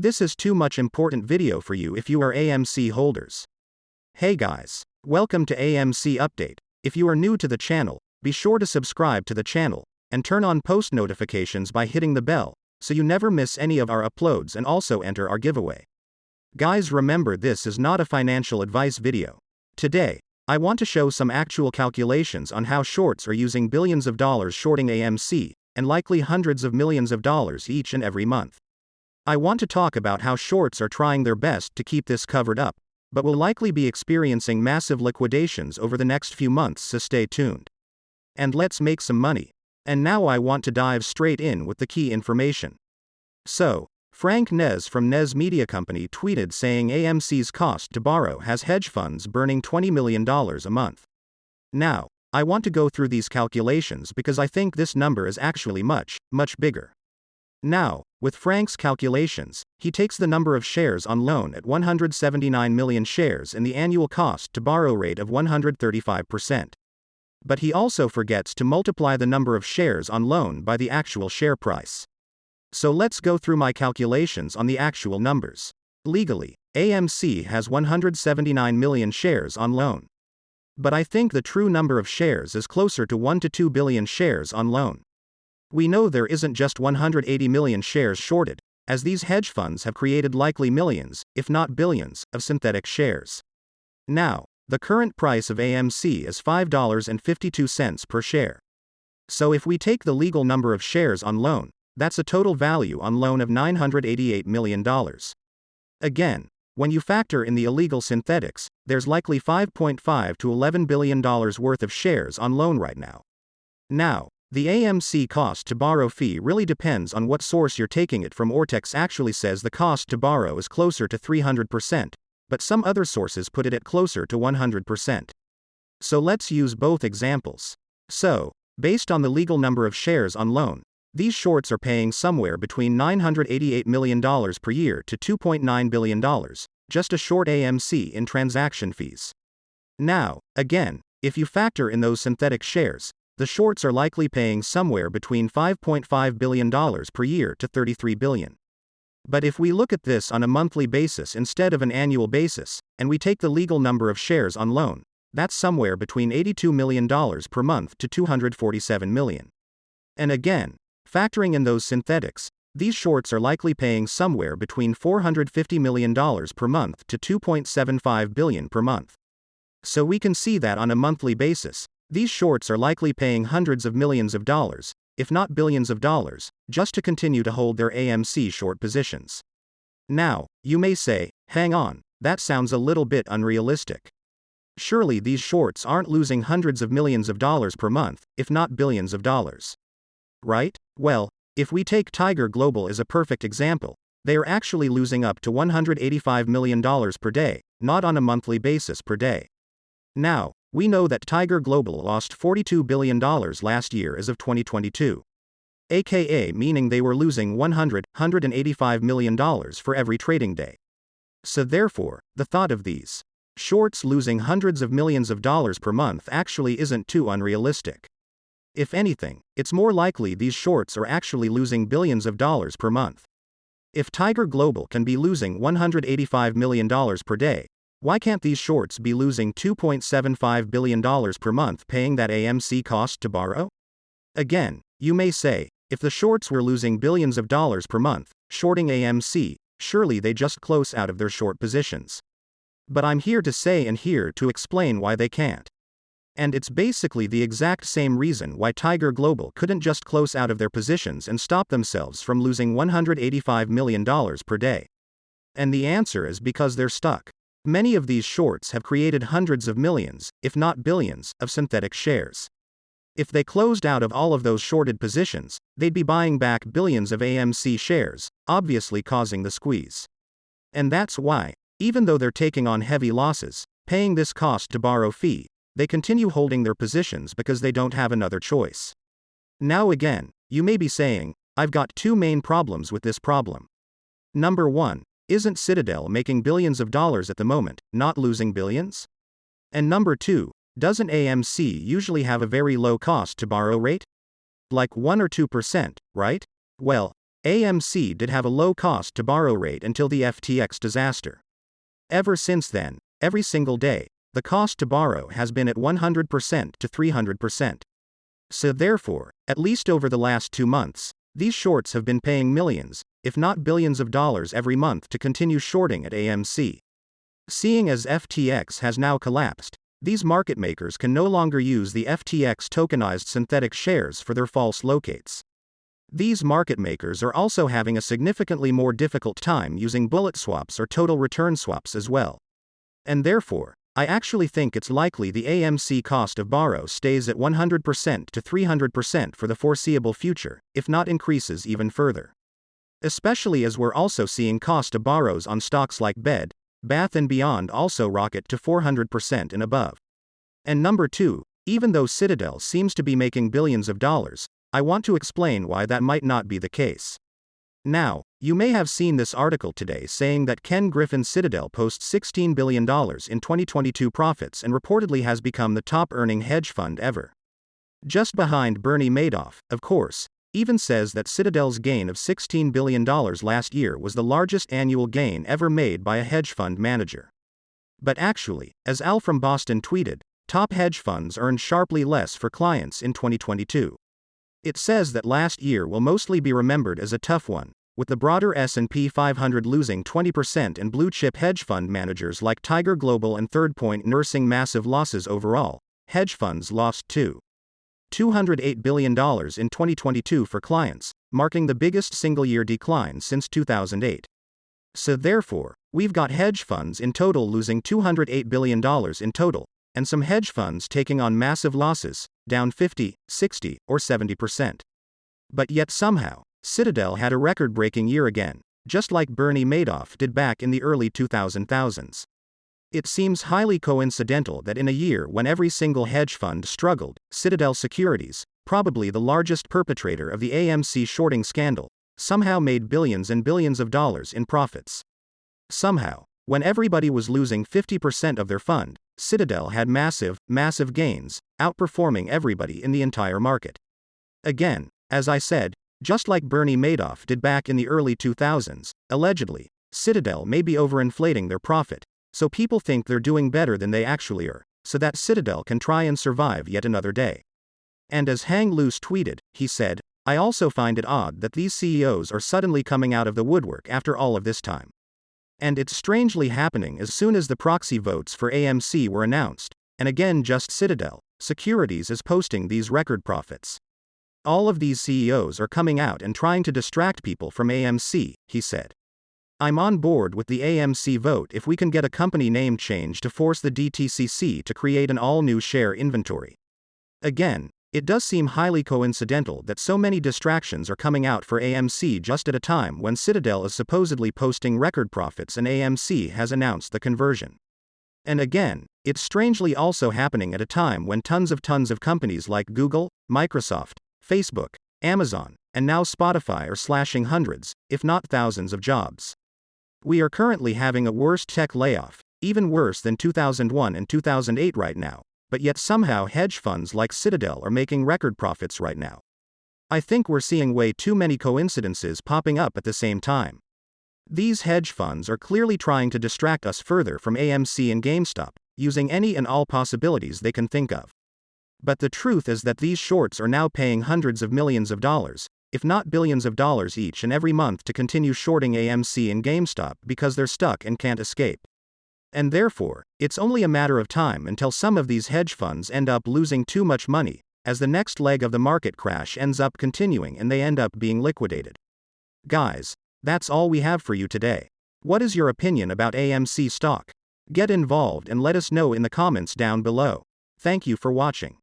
This is too much important video for you if you are AMC holders. Hey guys, welcome to AMC Update. If you are new to the channel, be sure to subscribe to the channel, and turn on post notifications by hitting the bell, so you never miss any of our uploads and also enter our giveaway. Guys, remember, this is not a financial advice video. Today, I want to show some actual calculations on how shorts are using billions of dollars shorting AMC, and likely hundreds of millions of dollars each and every month. I want to talk about how shorts are trying their best to keep this covered up, but will likely be experiencing massive liquidations over the next few months, so stay tuned. And let's make some money. And now I want to dive straight in with the key information. So, Frank Nez from Nez Media Company tweeted saying AMC's cost to borrow has hedge funds burning $20 million a month. Now, I want to go through these calculations because I think this number is actually much, much bigger. Now, with Frank's calculations, he takes the number of shares on loan at 179 million shares and the annual cost to borrow rate of 135%. But he also forgets to multiply the number of shares on loan by the actual share price. So let's go through my calculations on the actual numbers. Legally, AMC has 179 million shares on loan. But I think the true number of shares is closer to 1 to 2 billion shares on loan. We know there isn't just 180 million shares shorted, as these hedge funds have created likely millions, if not billions, of synthetic shares. Now, the current price of AMC is $5.52 per share. So if we take the legal number of shares on loan, that's a total value on loan of $988 million. Again, when you factor in the illegal synthetics, there's likely $5.5 to $11 billion worth of shares on loan right now. Now, the AMC cost to borrow fee really depends on what source you're taking it from. Ortex actually says the cost to borrow is closer to 300%, but some other sources put it at closer to 100%. So let's use both examples. So, based on the legal number of shares on loan, these shorts are paying somewhere between $988 million per year to $2.9 billion, just to short AMC in transaction fees. Now, again, if you factor in those synthetic shares, the shorts are likely paying somewhere between $5.5 billion per year to $33 billion. But if we look at this on a monthly basis instead of an annual basis, and we take the legal number of shares on loan, that's somewhere between $82 million per month to $247 million. And again, factoring in those synthetics, these shorts are likely paying somewhere between $450 million per month to $2.75 billion per month. So we can see that on a monthly basis, these shorts are likely paying hundreds of millions of dollars, if not billions of dollars, just to continue to hold their AMC short positions. Now, you may say, hang on, that sounds a little bit unrealistic. Surely these shorts aren't losing hundreds of millions of dollars per month, if not billions of dollars. Right? Well, if we take Tiger Global as a perfect example, they are actually losing up to $185 million per day, not on a monthly basis per day. Now, we know that Tiger Global lost $42 billion last year as of 2022. AKA meaning they were losing $185 million for every trading day. So therefore, the thought of these shorts losing hundreds of millions of dollars per month actually isn't too unrealistic. If anything, it's more likely these shorts are actually losing billions of dollars per month. If Tiger Global can be losing $185 million per day, why can't these shorts be losing $2.75 billion per month paying that AMC cost to borrow? Again, you may say, if the shorts were losing billions of dollars per month, shorting AMC, surely they just close out of their short positions. But I'm here to say and here to explain why they can't. And it's basically the exact same reason why Tiger Global couldn't just close out of their positions and stop themselves from losing $185 million per day. And the answer is because they're stuck. Many of these shorts have created hundreds of millions, if not billions, of synthetic shares. If they closed out of all of those shorted positions, they'd be buying back billions of AMC shares, obviously causing the squeeze. And that's why, even though they're taking on heavy losses, paying this cost to borrow fee, they continue holding their positions because they don't have another choice. Now again, you may be saying, I've got two main problems with this problem. Number one, isn't Citadel making billions of dollars at the moment, not losing billions? And number two, doesn't AMC usually have a very low cost to borrow rate? Like 1 or 2%, right? Well, AMC did have a low cost to borrow rate until the FTX disaster. Ever since then, every single day, the cost to borrow has been at 100% to 300%. So therefore, at least over the last 2 months, these shorts have been paying millions, if not billions of dollars every month to continue shorting at AMC. Seeing as FTX has now collapsed, these market makers can no longer use the FTX tokenized synthetic shares for their false locates. These market makers are also having a significantly more difficult time using bullet swaps or total return swaps as well. And therefore, I actually think it's likely the AMC cost of borrow stays at 100% to 300% for the foreseeable future, if not increases even further. Especially as we're also seeing cost of borrows on stocks like Bed, Bath & Beyond also rocket to 400% and above. And number 2, even though Citadel seems to be making billions of dollars, I want to explain why that might not be the case. Now, you may have seen this article today saying that Ken Griffin's Citadel posts $16 billion in 2022 profits and reportedly has become the top earning hedge fund ever. Just behind Bernie Madoff, of course, even says that Citadel's gain of $16 billion last year was the largest annual gain ever made by a hedge fund manager. But actually, as Al from Boston tweeted, top hedge funds earned sharply less for clients in 2022. It says that last year will mostly be remembered as a tough one, with the broader S&P 500 losing 20% and blue-chip hedge fund managers like Tiger Global and Third Point nursing massive losses overall. Hedge funds lost $208 billion in 2022 for clients, marking the biggest single-year decline since 2008. So therefore, we've got hedge funds in total losing $208 billion in total, and some hedge funds taking on massive losses, down 50, 60, or 70%. But yet somehow, Citadel had a record-breaking year again, just like Bernie Madoff did back in the early 2000s. It seems highly coincidental that in a year when every single hedge fund struggled, Citadel Securities, probably the largest perpetrator of the AMC shorting scandal, somehow made billions and billions of dollars in profits. Somehow, when everybody was losing 50% of their fund, Citadel had massive gains, outperforming everybody in the entire market. Again, as I said, just like Bernie Madoff did back in the early 2000s, allegedly, Citadel may be overinflating their profit, so people think they're doing better than they actually are, so that Citadel can try and survive yet another day. And as Hang Loose tweeted, he said, I also find it odd that these CEOs are suddenly coming out of the woodwork after all of this time. And it's strangely happening as soon as the proxy votes for AMC were announced, and again just Citadel Securities is posting these record profits. All of these CEOs are coming out and trying to distract people from AMC, he said. I'm on board with the AMC vote if we can get a company name change to force the DTCC to create an all-new share inventory. Again, it does seem highly coincidental that so many distractions are coming out for AMC just at a time when Citadel is supposedly posting record profits and AMC has announced the conversion. And again, it's strangely also happening at a time when tons of companies like Google, Microsoft, Facebook, Amazon, and now Spotify are slashing hundreds, if not thousands of jobs. We are currently having a worse tech layoff, even worse than 2001 and 2008 right now, but yet somehow hedge funds like Citadel are making record profits right now. I think we're seeing way too many coincidences popping up at the same time. These hedge funds are clearly trying to distract us further from AMC and GameStop, using any and all possibilities they can think of. But the truth is that these shorts are now paying hundreds of millions of dollars, if not billions of dollars each and every month to continue shorting AMC and GameStop because they're stuck and can't escape. And therefore, it's only a matter of time until some of these hedge funds end up losing too much money, as the next leg of the market crash ends up continuing and they end up being liquidated. Guys, that's all we have for you today. What is your opinion about AMC stock? Get involved and let us know in the comments down below. Thank you for watching.